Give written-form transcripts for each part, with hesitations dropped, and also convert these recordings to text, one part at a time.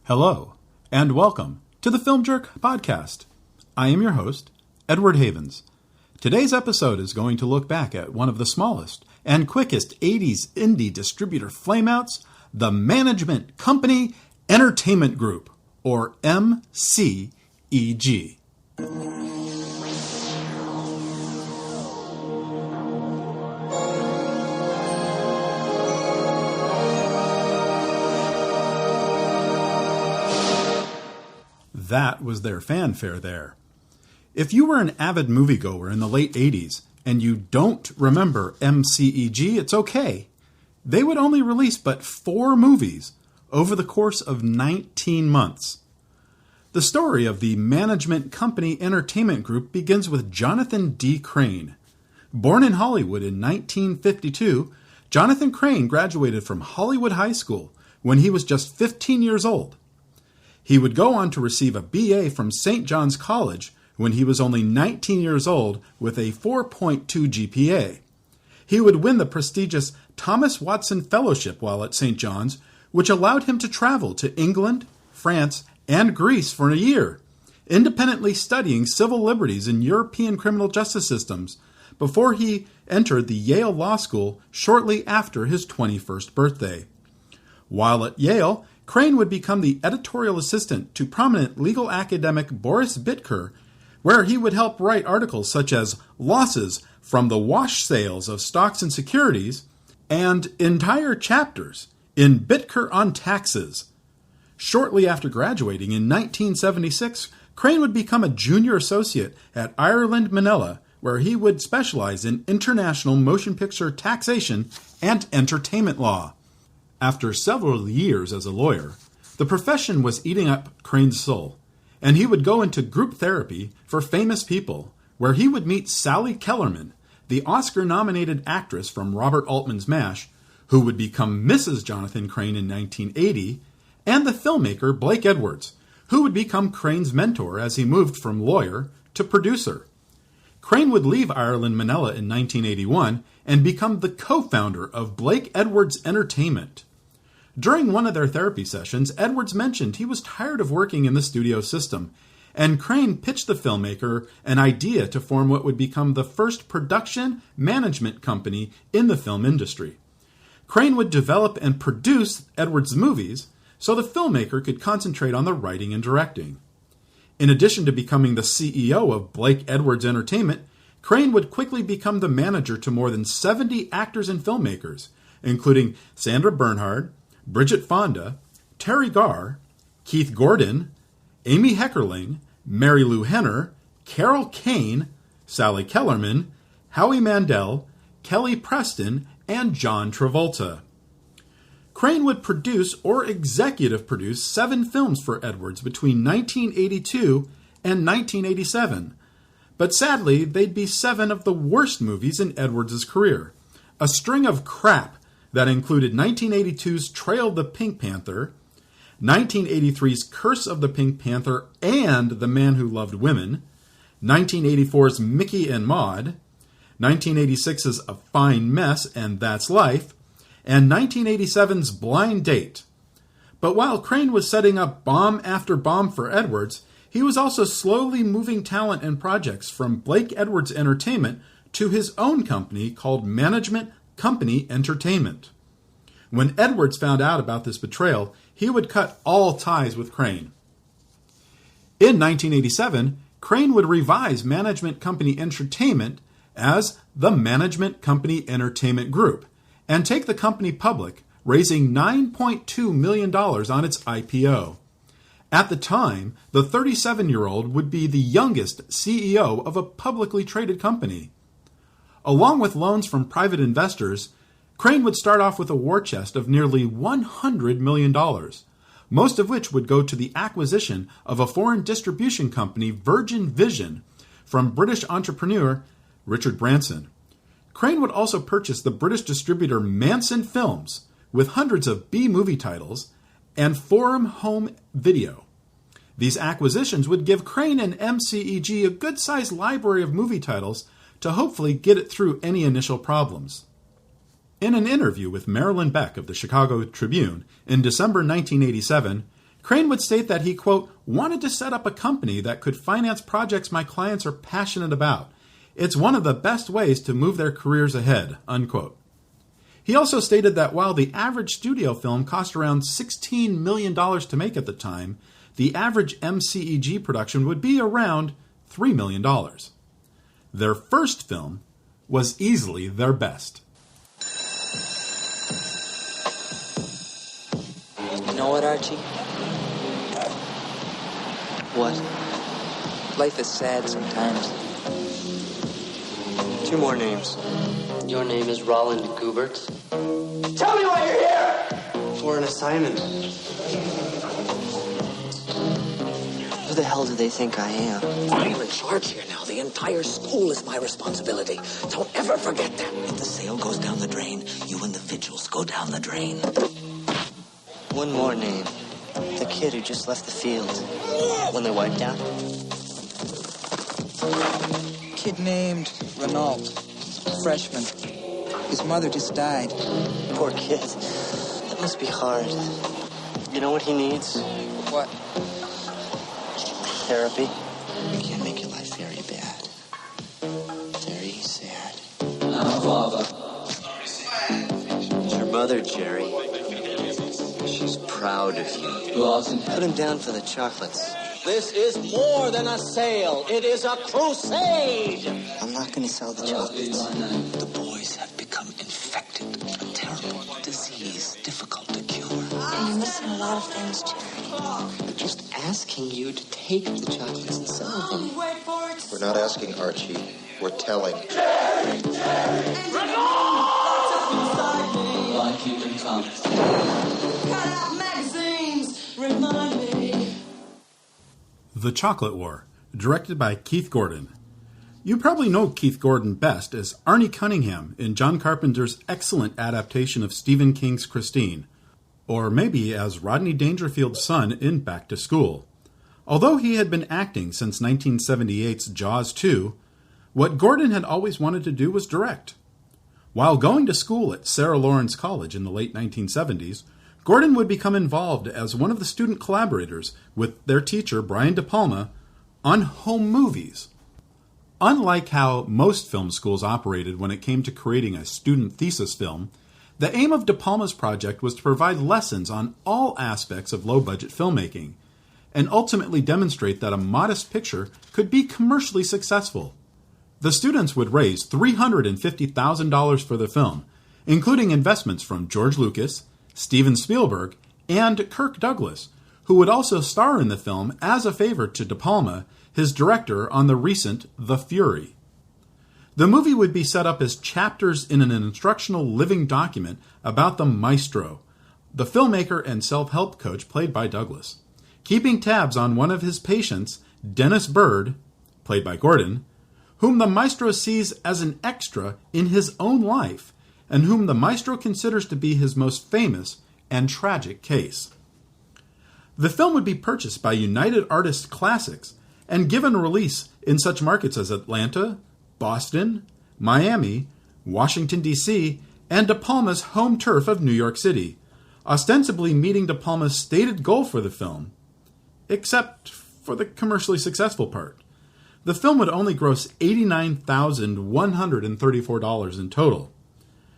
Hello, and welcome to the Film Jerk podcast. I am your host, Edward Havens. Today's episode is going to look back at one of the smallest and quickest 80s indie distributor flameouts, the Management Company Entertainment Group, or MCEG. That was their fanfare there. If you were an avid moviegoer in the late 80s and you don't remember MCEG, it's okay. They would only release but 4 movies over the course of 19 months. The story of the Management Company Entertainment Group begins with Jonathan D. Crane. Born in Hollywood in 1952, Jonathan Crane graduated from Hollywood High School when he was just 15 years old. He would go on to receive a BA from St. John's College when he was only 19 years old with a 4.2 GPA. He would win the prestigious Thomas Watson Fellowship while at St. John's, which allowed him to travel to England, France, and Greece for a year, independently studying civil liberties and European criminal justice systems before he entered the Yale Law School shortly after his 21st birthday. While at Yale, Crane would become the editorial assistant to prominent legal academic Boris Bitker, where he would help write articles such as Losses from the Wash Sales of Stocks and Securities and entire chapters in Bitker on Taxes. Shortly after graduating in 1976, Crane would become a junior associate at Ireland Manila, where he would specialize in international motion picture taxation and entertainment law. After several years as a lawyer, the profession was eating up Crane's soul, and he would go into group therapy for famous people, where he would meet Sally Kellerman, the Oscar-nominated actress from Robert Altman's MASH, who would become Mrs. Jonathan Crane in 1980, and the filmmaker Blake Edwards, who would become Crane's mentor as he moved from lawyer to producer. Crane would leave Ireland Manila in 1981 and become the co-founder of Blake Edwards Entertainment. During one of their therapy sessions, Edwards mentioned he was tired of working in the studio system, and Crane pitched the filmmaker an idea to form what would become the first production management company in the film industry. Crane would develop and produce Edwards' movies so the filmmaker could concentrate on the writing and directing. In addition to becoming the CEO of Blake Edwards Entertainment, Crane would quickly become the manager to more than 70 actors and filmmakers, including Sandra Bernhard, Bridget Fonda, Terry Garr, Keith Gordon, Amy Heckerling, Mary Lou Henner, Carol Kane, Sally Kellerman, Howie Mandel, Kelly Preston, and John Travolta. Crane would produce or executive produce 7 films for Edwards between 1982 and 1987, but sadly they'd be 7 of the worst movies in Edwards' career. A string of crap that included 1982's Trail of the Pink Panther, 1983's Curse of the Pink Panther and The Man Who Loved Women, 1984's Mickey and Maude, 1986's A Fine Mess and That's Life, and 1987's Blind Date. But while Crane was setting up bomb after bomb for Edwards, he was also slowly moving talent and projects from Blake Edwards Entertainment to his own company called Management Company Entertainment. When Edwards found out about this betrayal, he would cut all ties with Crane. In 1987, Crane would revise Management Company Entertainment as the Management Company Entertainment Group and take the company public, raising $9.2 million on its IPO. At the time, the 37-year-old would be the youngest CEO of a publicly traded company. Along with loans from private investors, Crane would start off with a war chest of nearly $100 million, most of which would go to the acquisition of a foreign distribution company, Virgin Vision, from British entrepreneur Richard Branson. Crane would also purchase the British distributor Manson Films, with hundreds of B-movie titles, and Forum Home Video. These acquisitions would give Crane and MCEG a good-sized library of movie titles to hopefully get it through any initial problems. In an interview with Marilyn Beck of the Chicago Tribune in December 1987, Crane would state that he, quote, wanted to set up a company that could finance projects my clients are passionate about. It's one of the best ways to move their careers ahead, unquote. He also stated that while the average studio film cost around $16 million to make at the time, the average MCEG production would be around $3 million. Their first film was easily their best. You know what, Archie? What? Life is sad sometimes. 2 more names. Your name is Roland Goobert. Tell me why you're here! For an assignment. Who the hell do they think I am? I'm in charge here now. The entire school is my responsibility. Don't ever forget that. If the sale goes down the drain, you and the vigils go down the drain. One more name. The kid who just left the field. When they wiped out. Kid named Randal. Freshman. His mother just died. Poor kid. That must be hard. You know what he needs? What? Therapy. We can't make your life very bad. Very sad. Father. It's your mother, Jerry. She's proud of you. Put him down for the chocolates. This is more than a sale. It is a crusade. I'm not going to sell the chocolates. The boys have become infected. A terrible disease, difficult to cure. You're missing a lot of things, Jerry. We're just asking you to take the chocolates and sell them. We're not asking Archie. We're telling. Why keep in calm? The Chocolate War, directed by Keith Gordon. You probably know Keith Gordon best as Arnie Cunningham in John Carpenter's excellent adaptation of Stephen King's Christine, or maybe as Rodney Dangerfield's son in Back to School. Although he had been acting since 1978's Jaws 2, what Gordon had always wanted to do was direct. While going to school at Sarah Lawrence College in the late 1970s, Gordon would become involved as one of the student collaborators with their teacher, Brian De Palma, on home movies. Unlike how most film schools operated when it came to creating a student thesis film, the aim of De Palma's project was to provide lessons on all aspects of low-budget filmmaking, and ultimately demonstrate that a modest picture could be commercially successful. The students would raise $350,000 for the film, including investments from George Lucas, Steven Spielberg, and Kirk Douglas, who would also star in the film as a favor to De Palma, his director on the recent The Fury. The movie would be set up as chapters in an instructional living document about the maestro, the filmmaker and self-help coach played by Douglas, keeping tabs on one of his patients, Dennis Bird, played by Gordon, whom the maestro sees as an extra in his own life, and whom the maestro considers to be his most famous and tragic case. The film would be purchased by United Artists Classics and given release in such markets as Atlanta, Boston, Miami, Washington, D.C., and De Palma's home turf of New York City, ostensibly meeting De Palma's stated goal for the film, except for the commercially successful part. The film would only gross $89,134 in total.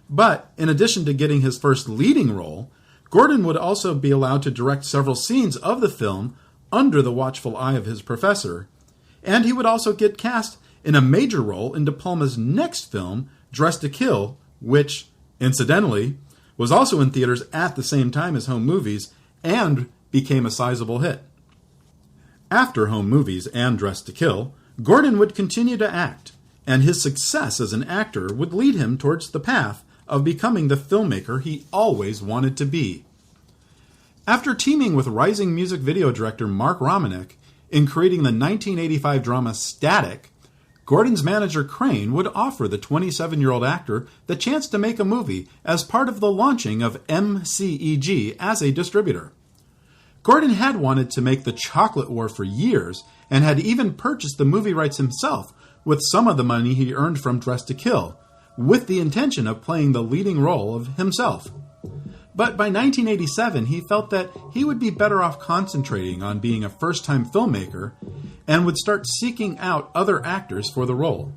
But, in addition to getting his first leading role, Gordon would also be allowed to direct several scenes of the film under the watchful eye of his professor, and he would also get cast in a major role in De Palma's next film, Dressed to Kill, which, incidentally, was also in theaters at the same time as Home Movies and became a sizable hit. After Home Movies and Dressed to Kill, Gordon would continue to act, and his success as an actor would lead him towards the path of becoming the filmmaker he always wanted to be. After teaming with rising music video director Mark Romanek in creating the 1985 drama Static, Gordon's manager Crane would offer the 27-year-old actor the chance to make a movie as part of the launching of MCEG as a distributor. Gordon had wanted to make The Chocolate War for years and had even purchased the movie rights himself with some of the money he earned from Dressed to Kill, with the intention of playing the leading role of himself. But by 1987, he felt that he would be better off concentrating on being a first-time filmmaker and would start seeking out other actors for the role.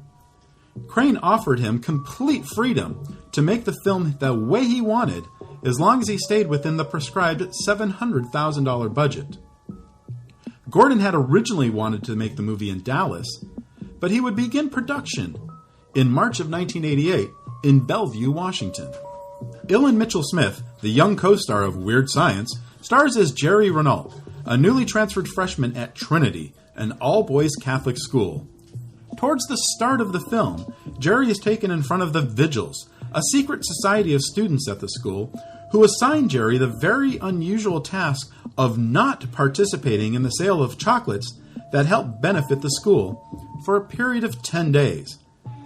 Crane offered him complete freedom to make the film the way he wanted, as long as he stayed within the prescribed $700,000 budget. Gordon had originally wanted to make the movie in Dallas, but he would begin production in March of 1988 in Bellevue, Washington. Ilan Mitchell-Smith, the young co-star of Weird Science, stars as Jerry Randal, a newly transferred freshman at Trinity, an all-boys Catholic school. Towards the start of the film, Jerry is taken in front of the Vigils, a secret society of students at the school, who assign Jerry the very unusual task of not participating in the sale of chocolates that help benefit the school for a period of 10 days.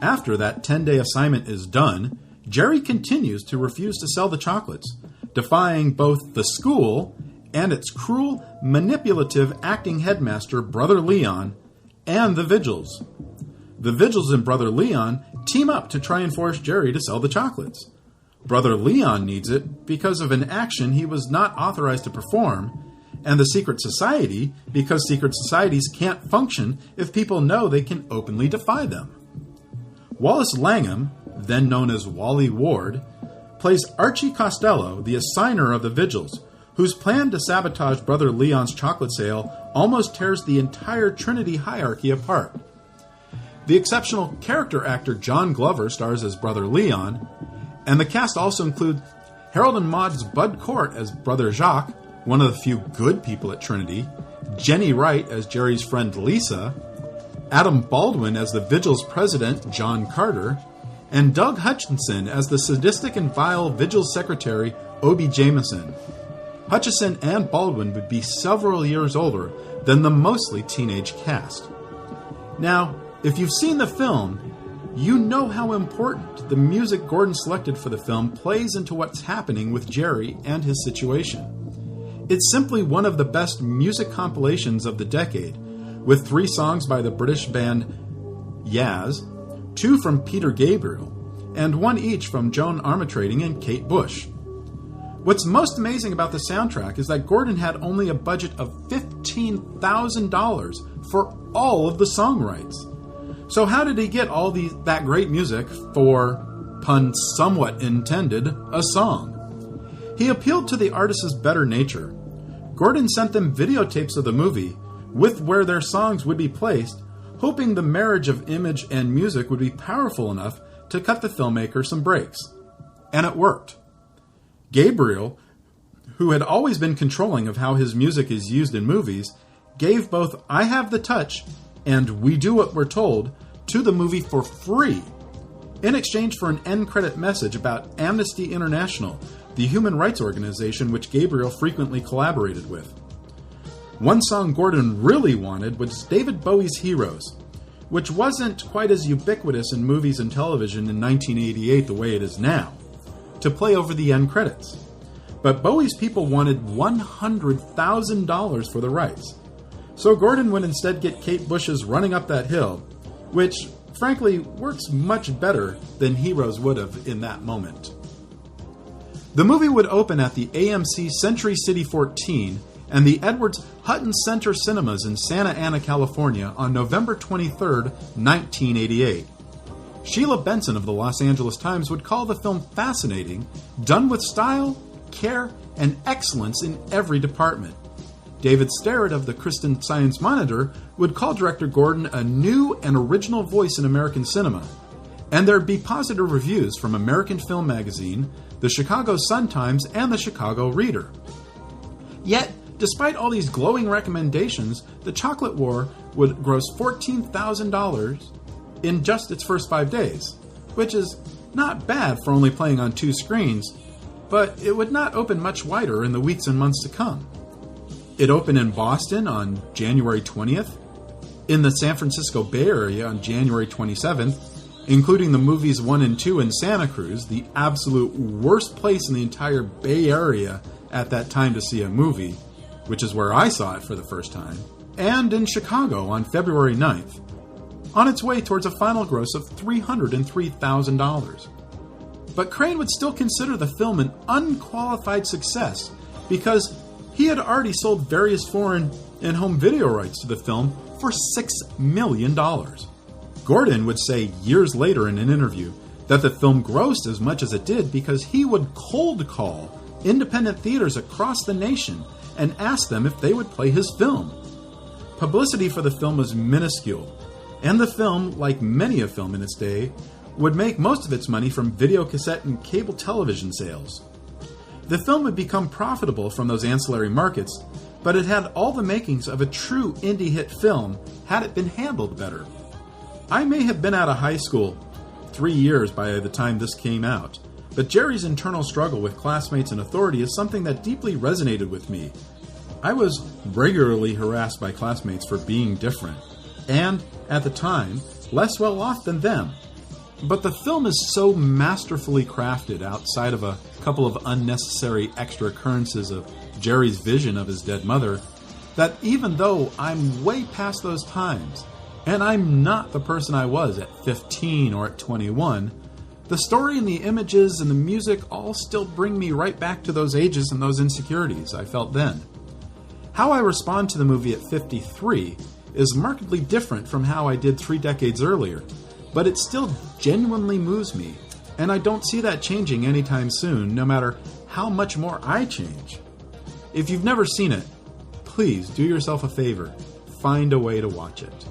After that 10-day assignment is done, Jerry continues to refuse to sell the chocolates, defying both the school and its cruel, manipulative acting headmaster, Brother Leon, and the Vigils. The Vigils and Brother Leon team up to try and force Jerry to sell the chocolates. Brother Leon needs it because of an action he was not authorized to perform, and the secret society because secret societies can't function if people know they can openly defy them. Wallace Langham, then known as Wally Ward, plays Archie Costello, the assigner of the Vigils, whose plan to sabotage Brother Leon's chocolate sale almost tears the entire Trinity hierarchy apart. The exceptional character actor John Glover stars as Brother Leon, and the cast also includes Harold and Maude's Bud Cort as Brother Jacques, one of the few good people at Trinity, Jenny Wright as Jerry's friend Lisa, Adam Baldwin as the Vigils president John Carter, and Doug Hutchinson as the sadistic and vile Vigils secretary Obie Jameson. Hutchison and Baldwin would be several years older than the mostly teenage cast. Now, if you've seen the film, you know how important the music Gordon selected for the film plays into what's happening with Jerry and his situation. It's simply one of the best music compilations of the decade, with 3 songs by the British band Yaz, 2 from Peter Gabriel, and 1 each from Joan Armatrading and Kate Bush. What's most amazing about the soundtrack is that Gordon had only a budget of $15,000 for all of the song rights. So how did he get all that great music for, pun somewhat intended, a song? He appealed to the artist's better nature. Gordon sent them videotapes of the movie, with where their songs would be placed, hoping the marriage of image and music would be powerful enough to cut the filmmaker some breaks. And it worked. Gabriel, who had always been controlling of how his music is used in movies, gave both I Have the Touch and We Do What We're Told to the movie for free, in exchange for an end credit message about Amnesty International, the human rights organization which Gabriel frequently collaborated with. One song Gordon really wanted was David Bowie's Heroes, which wasn't quite as ubiquitous in movies and television in 1988 the way it is now, to play over the end credits. But Bowie's people wanted $100,000 for the rights. So Gordon would instead get Kate Bush's Running Up That Hill, which, frankly, works much better than Heroes would have in that moment. The movie would open at the AMC Century City 14 and the Edwards Hutton Center Cinemas in Santa Ana, California on November 23, 1988. Sheila Benson of the Los Angeles Times would call the film fascinating, done with style, care, and excellence in every department. David Starrett of the Christian Science Monitor would call director Gordon a new and original voice in American cinema, and there'd be positive reviews from American Film Magazine, the Chicago Sun-Times, and the Chicago Reader. Yet, despite all these glowing recommendations, The Chocolate War would gross $14,000 in just its first 5 days, which is not bad for only playing on 2 screens, but it would not open much wider in the weeks and months to come. It opened in Boston on January 20th, in the San Francisco Bay Area on January 27th, including the movies 1 and 2 in Santa Cruz, the absolute worst place in the entire Bay Area at that time to see a movie, which is where I saw it for the first time, and in Chicago on February 9th, on its way towards a final gross of $303,000. But Crane would still consider the film an unqualified success because he had already sold various foreign and home video rights to the film for $6 million. Gordon would say years later in an interview that the film grossed as much as it did because he would cold call independent theaters across the nation and ask them if they would play his film. Publicity for the film was minuscule, and the film, like many a film in its day, would make most of its money from videocassette and cable television sales. The film would become profitable from those ancillary markets, but it had all the makings of a true indie hit film had it been handled better. I may have been out of high school 3 years by the time this came out, but Jerry's internal struggle with classmates and authority is something that deeply resonated with me. I was regularly harassed by classmates for being different, and, at the time, less well off than them. But the film is so masterfully crafted outside of a couple of unnecessary extra occurrences of Jerry's vision of his dead mother that even though I'm way past those times, and I'm not the person I was at 15 or at 21, the story and the images and the music all still bring me right back to those ages and those insecurities I felt then. How I respond to the movie at 53 is markedly different from how I did 3 decades earlier, but it still genuinely moves me, and I don't see that changing anytime soon, no matter how much more I change. If you've never seen it, please do yourself a favor, find a way to watch it.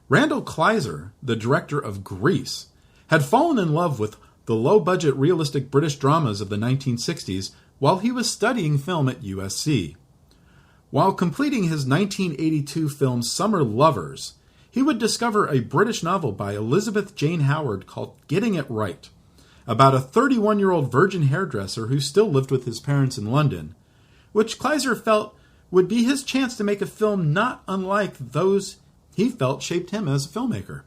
Randal Kleiser, the director of Grease, had fallen in love with the low-budget realistic British dramas of the 1960s while he was studying film at USC. While completing his 1982 film Summer Lovers, he would discover a British novel by Elizabeth Jane Howard called Getting It Right, about a 31-year-old virgin hairdresser who still lived with his parents in London, which Kleiser felt would be his chance to make a film not unlike those he felt shaped him as a filmmaker.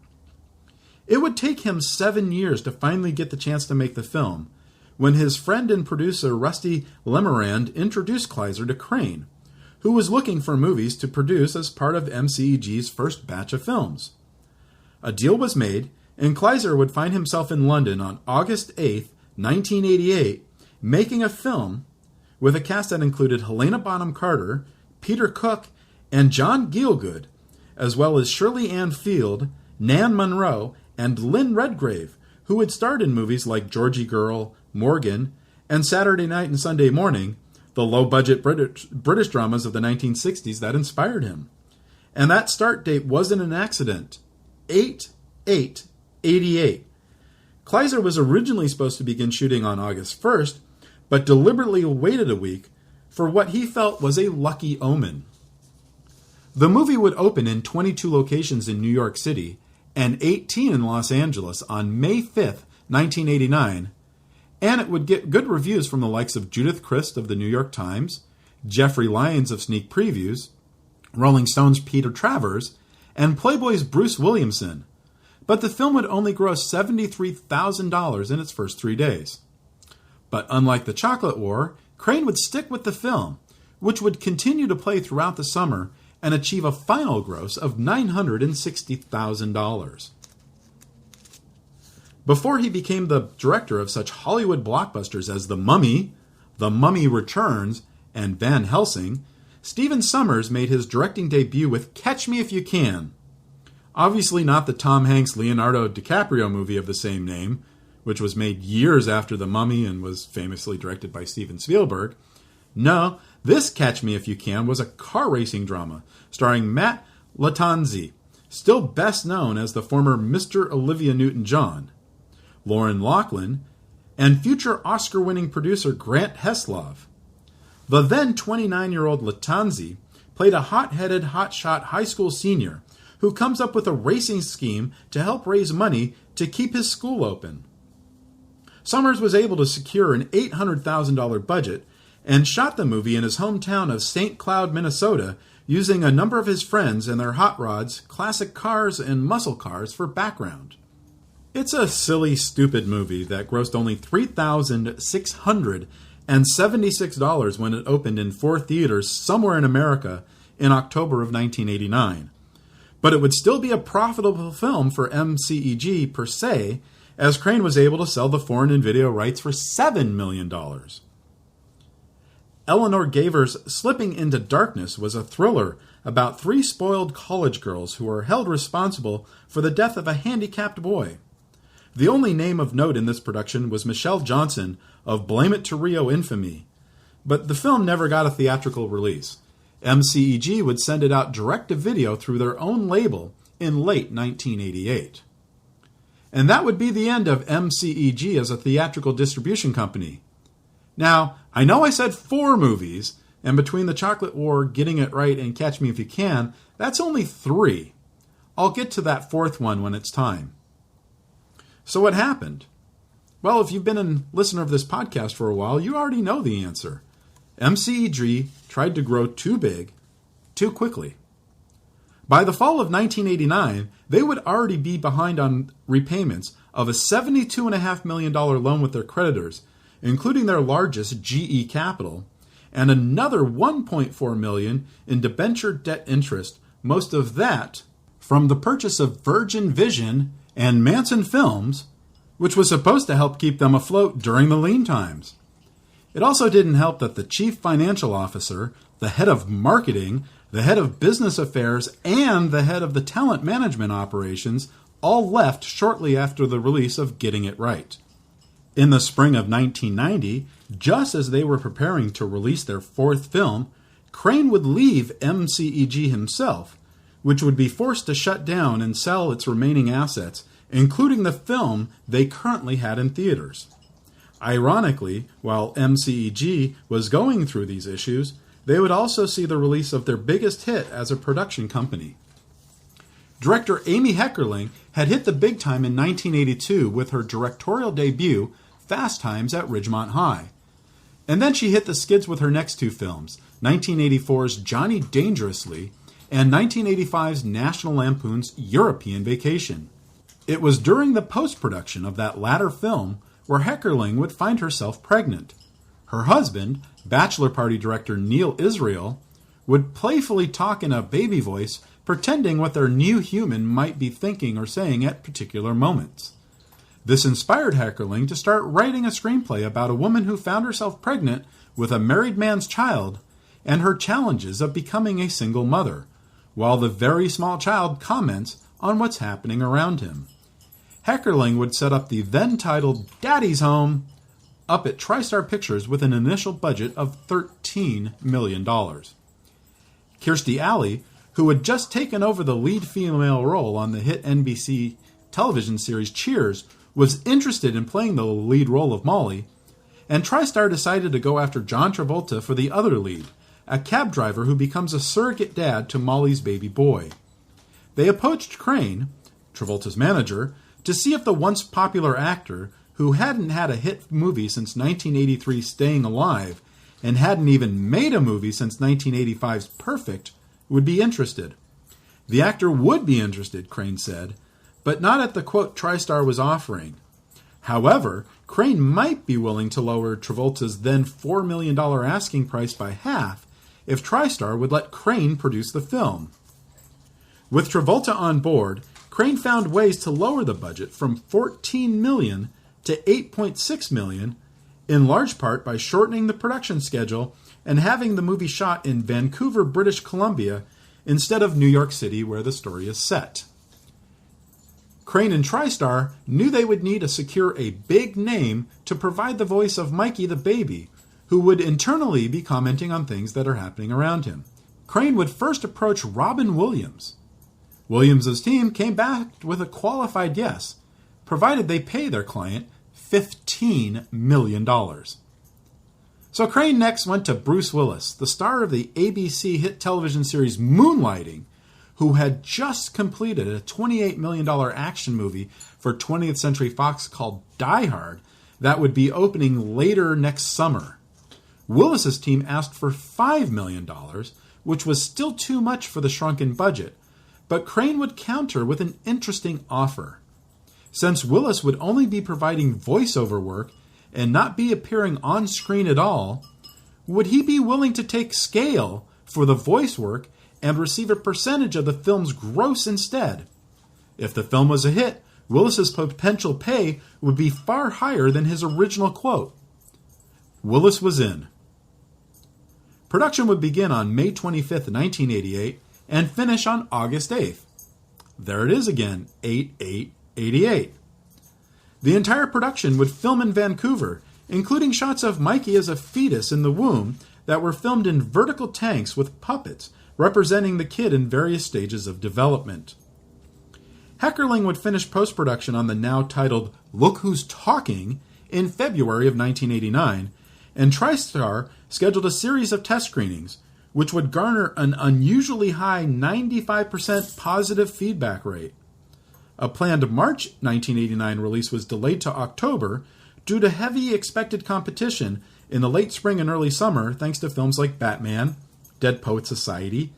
It would take him 7 years to finally get the chance to make the film, when his friend and producer Rusty Lemerand introduced Kleiser to Crane, who was looking for movies to produce as part of MCEG's first batch of films. A deal was made, and Kleiser would find himself in London on August 8, 1988, making a film with a cast that included Helena Bonham Carter, Peter Cook, and John Gielgud, as well as Shirley Ann Field, Nan Monroe, and Lynn Redgrave, who had starred in movies like Georgie Girl, Morgan, and Saturday Night and Sunday Morning, the low-budget British dramas of the 1960s that inspired him. And that start date wasn't an accident. 8/8/88. Kleiser was originally supposed to begin shooting on August 1st, but deliberately waited a week for what he felt was a lucky omen. The movie would open in 22 locations in New York City and 18 in Los Angeles on May 5th, 1989, and it would get good reviews from the likes of Judith Crist of the New York Times, Jeffrey Lyons of Sneak Previews, Rolling Stone's Peter Travers, and Playboy's Bruce Williamson. But the film would only gross $73,000 in its first 3 days. But unlike The Chocolate War, Crane would stick with the film, which would continue to play throughout the summer and achieve a final gross of $960,000. Before he became the director of such Hollywood blockbusters as The Mummy Returns, and Van Helsing, Stephen Sommers made his directing debut with Catch Me If You Can. Obviously not the Tom Hanks-Leonardo DiCaprio movie of the same name, which was made years after The Mummy and was famously directed by Steven Spielberg. No, this Catch Me If You Can was a car racing drama starring Matt Lattanzi, still best known as the former Mr. Olivia Newton-John, Lauren Laughlin, and future Oscar-winning producer Grant Heslov. The then 29-year-old Lattanzi played a hot-headed, hotshot high school senior who comes up with a racing scheme to help raise money to keep his school open. Sommers was able to secure an $800,000 budget and shot the movie in his hometown of St. Cloud, Minnesota, using a number of his friends and their hot rods, classic cars, and muscle cars for background. It's a silly, stupid movie that grossed only $3,676 when it opened in 4 theaters somewhere in America in October of 1989. But it would still be a profitable film for MCEG per se, as Crane was able to sell the foreign and video rights for $7 million. Eleanor Gaver's Slipping into Darkness was a thriller about 3 spoiled college girls who are held responsible for the death of a handicapped boy. The only name of note in this production was Michelle Johnson of Blame It to Rio infamy, but the film never got a theatrical release. MCEG would send it out direct-to-video through their own label in late 1988. And that would be the end of MCEG as a theatrical distribution company. Now, I know I said 4 movies, and between The Chocolate War, Getting It Right, and Catch Me If You Can, that's only 3. I'll get to that 4th one when it's time. So what happened? Well, if you've been a listener of this podcast for a while, you already know the answer. MCEG tried to grow too big, too quickly. By the fall of 1989, they would already be behind on repayments of a $72.5 million loan with their creditors, including their largest, GE Capital, and another $1.4 million in debenture debt interest, most of that from the purchase of Virgin Vision and Manson Films, which was supposed to help keep them afloat during the lean times. It also didn't help that the chief financial officer, the head of marketing, the head of business affairs, and the head of the talent management operations all left shortly after the release of Getting It Right. In the spring of 1990, just as they were preparing to release their 4th film, Crane would leave MCEG himself, which would be forced to shut down and sell its remaining assets, including the film they currently had in theaters. Ironically, while MCEG was going through these issues, they would also see the release of their biggest hit as a production company. Director Amy Heckerling had hit the big time in 1982 with her directorial debut, Fast Times at Ridgemont High. And then she hit the skids with her next 2 films, 1984's Johnny Dangerously and 1985's National Lampoon's European Vacation. It was during the post-production of that latter film where Heckerling would find herself pregnant. Her husband, bachelor party director Neal Israel, would playfully talk in a baby voice, pretending what their new human might be thinking or saying at particular moments. This inspired Heckerling to start writing a screenplay about a woman who found herself pregnant with a married man's child and her challenges of becoming a single mother, while the very small child comments on what's happening around him. Heckerling would set up the then-titled Daddy's Home up at TriStar Pictures with an initial budget of $13 million. Kirstie Alley, who had just taken over the lead female role on the hit NBC television series Cheers, was interested in playing the lead role of Molly, and TriStar decided to go after John Travolta for the other lead, a cab driver who becomes a surrogate dad to Molly's baby boy. They approached Crane, Travolta's manager, to see if the once popular actor, who hadn't had a hit movie since 1983's Staying Alive and hadn't even made a movie since 1985's Perfect, would be interested. The actor would be interested, Crane said, but not at the quote TriStar was offering. However, Crane might be willing to lower Travolta's then $4 million asking price by half if TriStar would let Crane produce the film. With Travolta on board, Crane found ways to lower the budget from $14 million to $8.6 million, in large part by shortening the production schedule and having the movie shot in Vancouver, British Columbia, instead of New York City, where the story is set. Crane and TriStar knew they would need to secure a big name to provide the voice of Mikey the baby, who would internally be commenting on things that are happening around him. Crane would first approach Robin Williams. Williams' team came back with a qualified yes, provided they pay their client $15 million. So Crane next went to Bruce Willis, the star of the ABC hit television series Moonlighting, who had just completed a $28 million action movie for 20th Century Fox called Die Hard that would be opening later next summer. Willis's team asked for $5 million, which was still too much for the shrunken budget, but Crane would counter with an interesting offer. Since Willis would only be providing voiceover work and not be appearing on screen at all, would he be willing to take scale for the voice work and receive a percentage of the film's gross instead? If the film was a hit, Willis's potential pay would be far higher than his original quote. Willis was in. Production would begin on May 25th, 1988, and finish on August 8th. There it is again, 8/8/88. The entire production would film in Vancouver, including shots of Mikey as a fetus in the womb that were filmed in vertical tanks with puppets representing the kid in various stages of development. Heckerling would finish post-production on the now titled Look Who's Talking in February of 1989, and TriStar scheduled a series of test screenings, which would garner an unusually high 95% positive feedback rate. A planned March 1989 release was delayed to October due to heavy expected competition in the late spring and early summer thanks to films like Batman, Dead Poets Society,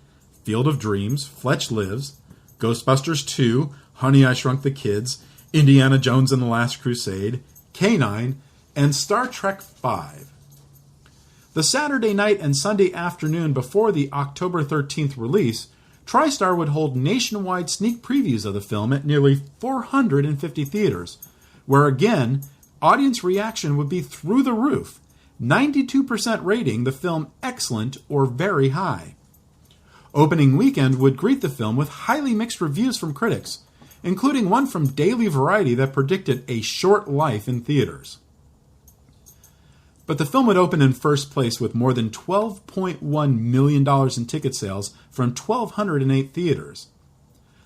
Field of Dreams, Fletch Lives, Ghostbusters 2, Honey, I Shrunk the Kids, Indiana Jones and the Last Crusade, K-9, and Star Trek V. The Saturday night and Sunday afternoon before the October 13th release, TriStar would hold nationwide sneak previews of the film at nearly 450 theaters, where again, audience reaction would be through the roof, 92% rating the film excellent or very high. Opening weekend would greet the film with highly mixed reviews from critics, including one from Daily Variety that predicted a short life in theaters. But the film would open in first place with more than $12.1 million in ticket sales from 1,208 theaters.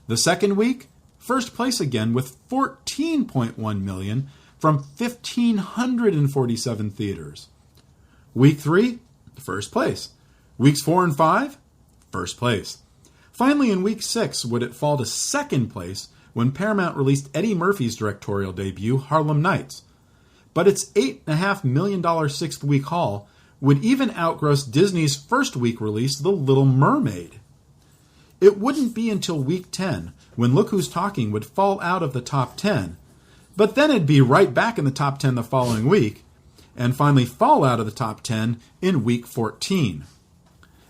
The second week, first place again with $14.1 million from 1,547 theaters. Week 3, first place. Weeks 4 and 5, first place. Finally, in week 6, would it fall to second place when Paramount released Eddie Murphy's directorial debut, Harlem Nights. But its $8.5 million sixth-week haul would even outgross Disney's first-week release, The Little Mermaid. It wouldn't be until week 10 when Look Who's Talking would fall out of the top 10, but then it'd be right back in the top 10 the following week, and finally fall out of the top 10 in week 14.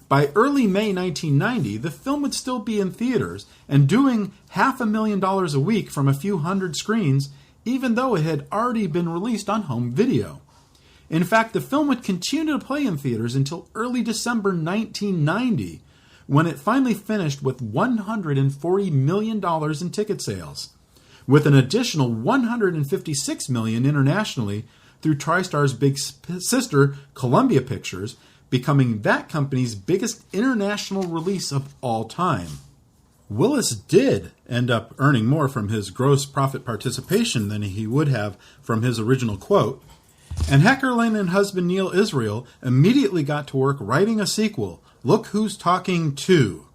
By early May 1990, the film would still be in theaters and doing $500,000 a week from a few hundred screens, even though it had already been released on home video. In fact, the film would continue to play in theaters until early December 1990, when it finally finished with $140 million in ticket sales, with an additional $156 million internationally through TriStar's big sister, Columbia Pictures, becoming that company's biggest international release of all time. Willis did end up earning more from his gross profit participation than he would have from his original quote, and Heckerling and husband Neal Israel immediately got to work writing a sequel, Look Who's Talking 2.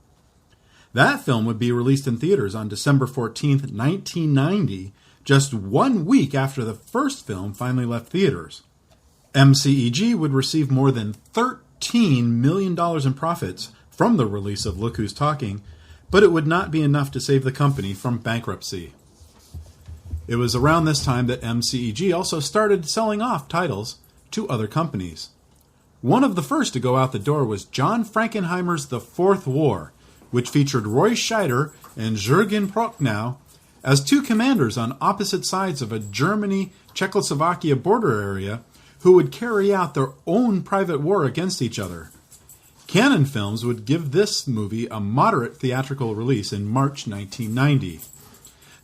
That film would be released in theaters on December 14th, 1990, just 1 week after the first film finally left theaters. MCEG would receive more than $13 million in profits from the release of Look Who's Talking, but it would not be enough to save the company from bankruptcy. It was around this time that MCEG also started selling off titles to other companies. One of the first to go out the door was John Frankenheimer's The Fourth War, which featured Roy Scheider and Jürgen Prochnow as two commanders on opposite sides of a Germany-Czechoslovakia border area who would carry out their own private war against each other. Cannon Films would give this movie a moderate theatrical release in March 1990.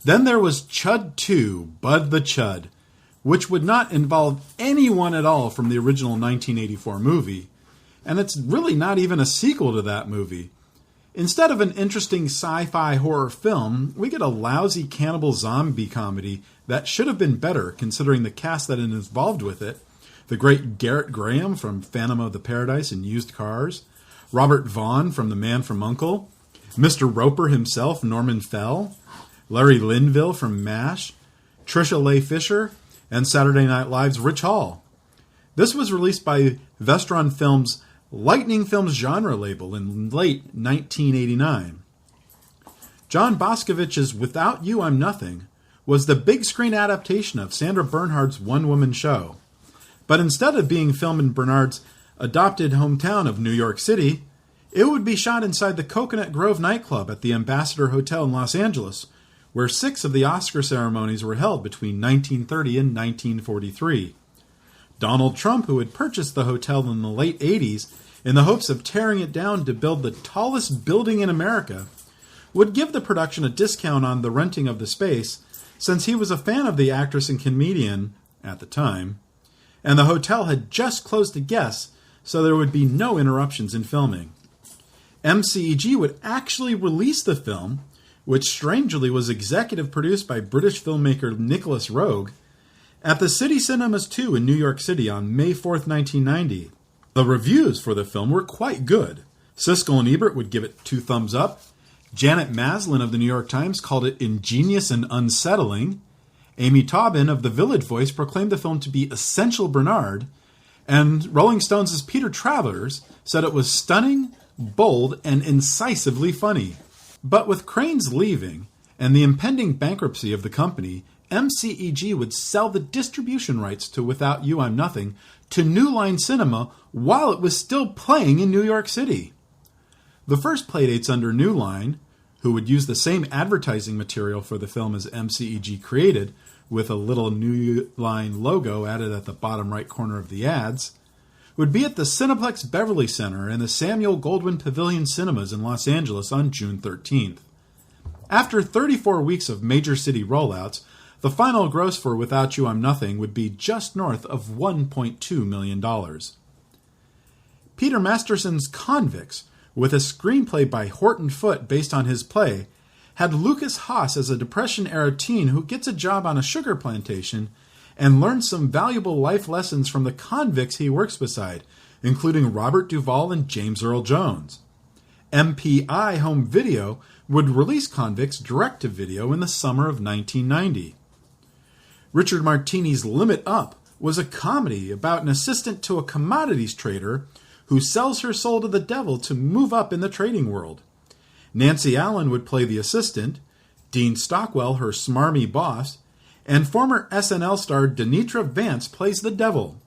Then there was Chud 2, Bud the Chud, which would not involve anyone at all from the original 1984 movie, and it's really not even a sequel to that movie. Instead of an interesting sci-fi horror film, we get a lousy cannibal zombie comedy that should have been better considering the cast that is involved with it. The great Garrett Graham from Phantom of the Paradise and Used Cars, Robert Vaughn from The Man from U.N.C.L.E., Mr. Roper himself, Norman Fell, Larry Linville from MASH, Tricia Leigh Fisher, and Saturday Night Live's Rich Hall. This was released by Vestron Films' Lightning Films genre label in late 1989. John Boskovich's Without You, I'm Nothing was the big screen adaptation of Sandra Bernhardt's one-woman show. But instead of being filmed in Bernhardt's adopted hometown of New York City, it would be shot inside the Coconut Grove nightclub at the Ambassador Hotel in Los Angeles, where 6 of the Oscar ceremonies were held between 1930 and 1943. Donald Trump, who had purchased the hotel in the late 80s in the hopes of tearing it down to build the tallest building in America, would give the production a discount on the renting of the space since he was a fan of the actress and comedian at the time, and the hotel had just closed to guests, so there would be no interruptions in filming. MCEG would actually release the film, which strangely was executive produced by British filmmaker Nicolas Roeg, at the City Cinemas 2 in New York City on May 4th, 1990. The reviews for the film were quite good. Siskel and Ebert would give it 2 thumbs up. Janet Maslin of the New York Times called it ingenious and unsettling. Amy Taubin of The Village Voice proclaimed the film to be essential Bernard. And Rolling Stones' Peter Travers said it was stunning, bold, and incisively funny. But with Crane's leaving and the impending bankruptcy of the company, MCEG would sell the distribution rights to Without You I'm Nothing to New Line Cinema while it was still playing in New York City. The first playdates under New Line, who would use the same advertising material for the film as MCEG created, with a little New Line logo added at the bottom right corner of the ads, would be at the Cineplex Beverly Center and the Samuel Goldwyn Pavilion Cinemas in Los Angeles on June 13th. After 34 weeks of major city rollouts, the final gross for Without You I'm Nothing would be just north of $1.2 million. Peter Masterson's Convicts, with a screenplay by Horton Foote based on his play, had Lucas Haas as a Depression-era teen who gets a job on a sugar plantation and learns some valuable life lessons from the convicts he works beside, including Robert Duvall and James Earl Jones. MPI Home Video would release Convicts direct-to-video in the summer of 1990. Richard Martini's Limit Up was a comedy about an assistant to a commodities trader who sells her soul to the devil to move up in the trading world. Nancy Allen would play the assistant, Dean Stockwell her smarmy boss, and former SNL star Denitra Vance plays the devil.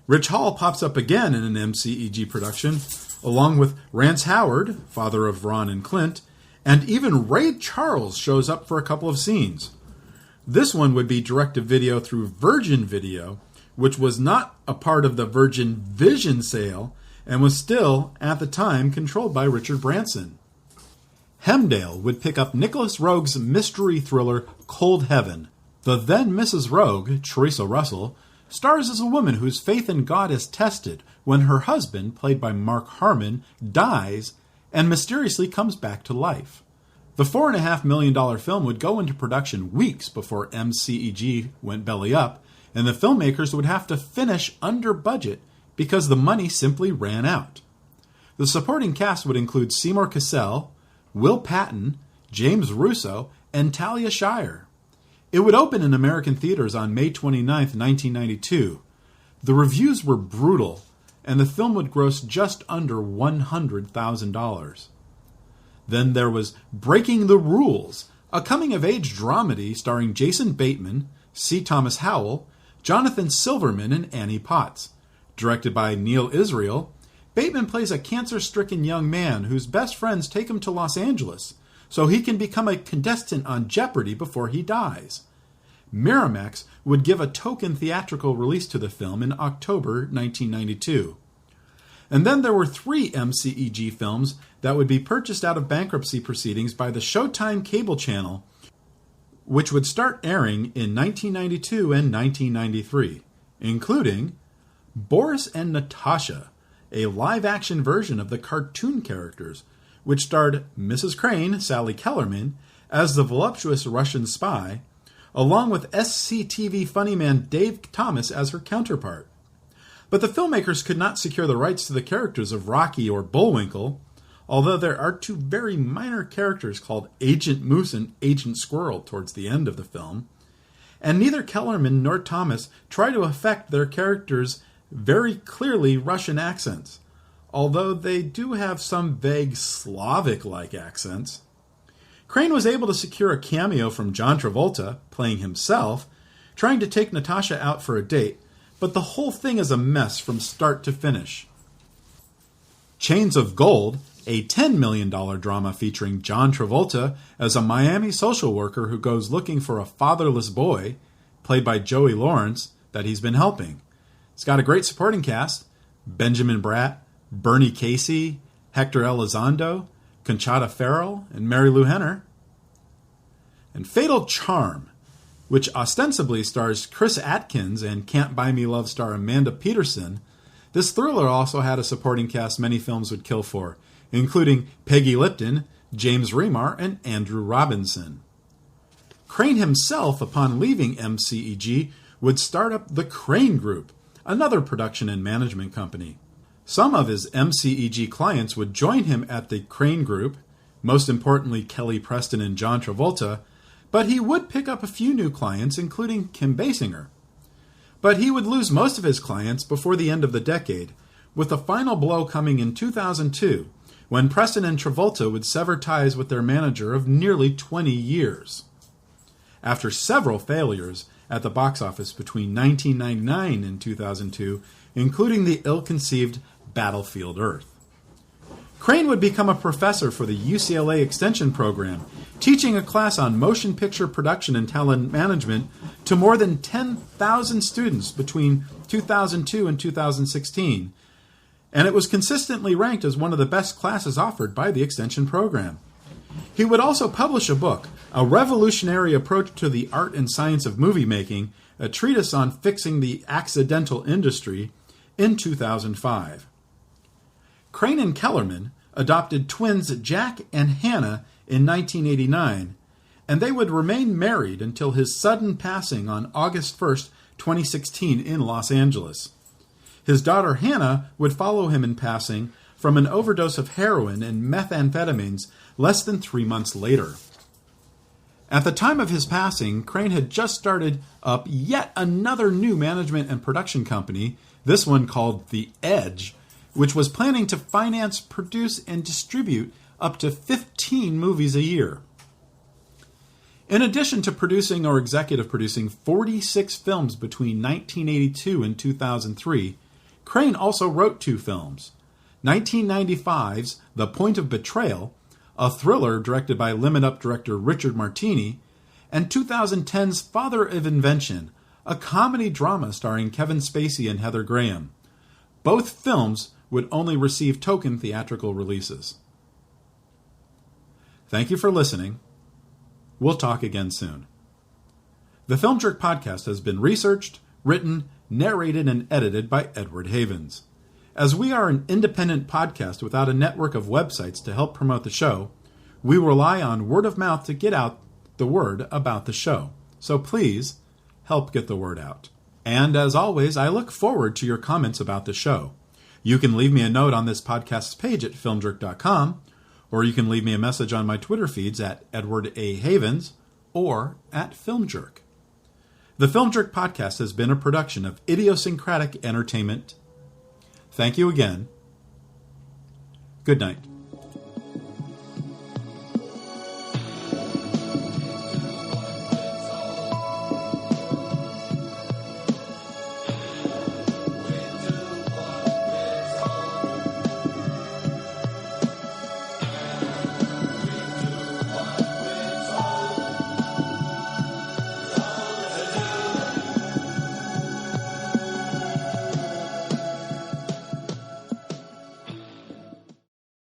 Rich Hall pops up again in an MCEG production, along with Rance Howard, father of Ron and Clint, and even Ray Charles shows up for a couple of scenes. This one would be direct-to-video through Virgin Video, which was not a part of the Virgin Vision sale and was still, at the time, controlled by Richard Branson. Hemdale would pick up Nicolas Roeg's mystery thriller Cold Heaven. The then Mrs. Roeg, Teresa Russell, stars as a woman whose faith in God is tested when her husband, played by Mark Harmon, dies and mysteriously comes back to life. The $4.5 million film would go into production weeks before MCEG went belly up, and the filmmakers would have to finish under budget because the money simply ran out. The supporting cast would include Seymour Cassell, Will Patton, James Russo, and Talia Shire. It would open in American theaters on May 29, 1992. The reviews were brutal, and the film would gross just under $100,000. Then there was Breaking the Rules, a coming-of-age dramedy starring Jason Bateman, C. Thomas Howell, Jonathan Silverman, and Annie Potts. Directed by Neal Israel, Bateman plays a cancer-stricken young man whose best friends take him to Los Angeles so he can become a contestant on Jeopardy before he dies. Miramax would give a token theatrical release to the film in October 1992. And then there were 3 MCEG films that would be purchased out of bankruptcy proceedings by the Showtime cable channel, which would start airing in 1992 and 1993, including Boris and Natasha, a live-action version of the cartoon characters, which starred Mrs. Crane, Sally Kellerman, as the voluptuous Russian spy, along with SCTV funny man Dave Thomas as her counterpart. But the filmmakers could not secure the rights to the characters of Rocky or Bullwinkle, although there are 2 very minor characters called Agent Moose and Agent Squirrel towards the end of the film, and neither Kellerman nor Thomas try to affect their characters' very clearly Russian accents, although they do have some vague Slavic-like accents. Crane was able to secure a cameo from John Travolta, playing himself, trying to take Natasha out for a date, but the whole thing is a mess from start to finish. Chains of Gold, a $10 million drama featuring John Travolta as a Miami social worker who goes looking for a fatherless boy, played by Joey Lawrence, that he's been helping. It's got a great supporting cast: Benjamin Bratt, Bernie Casey, Hector Elizondo, Conchata Ferrell, and Mary Lou Henner. And Fatal Charm, which ostensibly stars Chris Atkins and Can't Buy Me Love star Amanda Peterson, this thriller also had a supporting cast many films would kill for, including Peggy Lipton, James Remar, and Andrew Robinson. Crane himself, upon leaving MCEG, would start up the Crane Group, another production and management company. Some of his MCEG clients would join him at the Crane Group, most importantly Kelly Preston and John Travolta, but he would pick up a few new clients, including Kim Basinger. But he would lose most of his clients before the end of the decade, with the final blow coming in 2002, when Preston and Travolta would sever ties with their manager of nearly 20 years. After several failures at the box office between 1999 and 2002, including the ill-conceived Battlefield Earth. Crane would become a professor for the UCLA Extension Program, teaching a class on motion picture production and talent management to more than 10,000 students between 2002 and 2016, and it was consistently ranked as one of the best classes offered by the Extension Program. He would also publish a book, A Revolutionary Approach to the Art and Science of Movie Making, a treatise on fixing the accidental industry, in 2005. Crane and Kellerman adopted twins Jack and Hannah in 1989, and they would remain married until his sudden passing on August 1st, 2016 in Los Angeles. His daughter Hannah would follow him in passing from an overdose of heroin and methamphetamines less than 3 months later. At the time of his passing, Crane had just started up yet another new management and production company, this one called The Edge, which was planning to finance, produce, and distribute up to 15 movies a year. In addition to producing or executive producing 46 films between 1982 and 2003, Crane also wrote 2 films. 1995's The Point of Betrayal, a thriller directed by Limit Up director Richard Martini, and 2010's Father of Invention, a comedy drama starring Kevin Spacey and Heather Graham. Both films would only receive token theatrical releases. Thank you for listening. We'll talk again soon. The Film Jerk podcast has been researched, written, narrated, and edited by Edward Havens. As we are an independent podcast without a network of websites to help promote the show, we rely on word of mouth to get out the word about the show. So please, help get the word out. And as always, I look forward to your comments about the show. You can leave me a note on this podcast's page at filmjerk.com, or you can leave me a message on my Twitter feeds at Edward A. Havens or at FilmJerk. The Film Jerk podcast has been a production of Idiosyncratic Entertainment. Thank you again. Good night.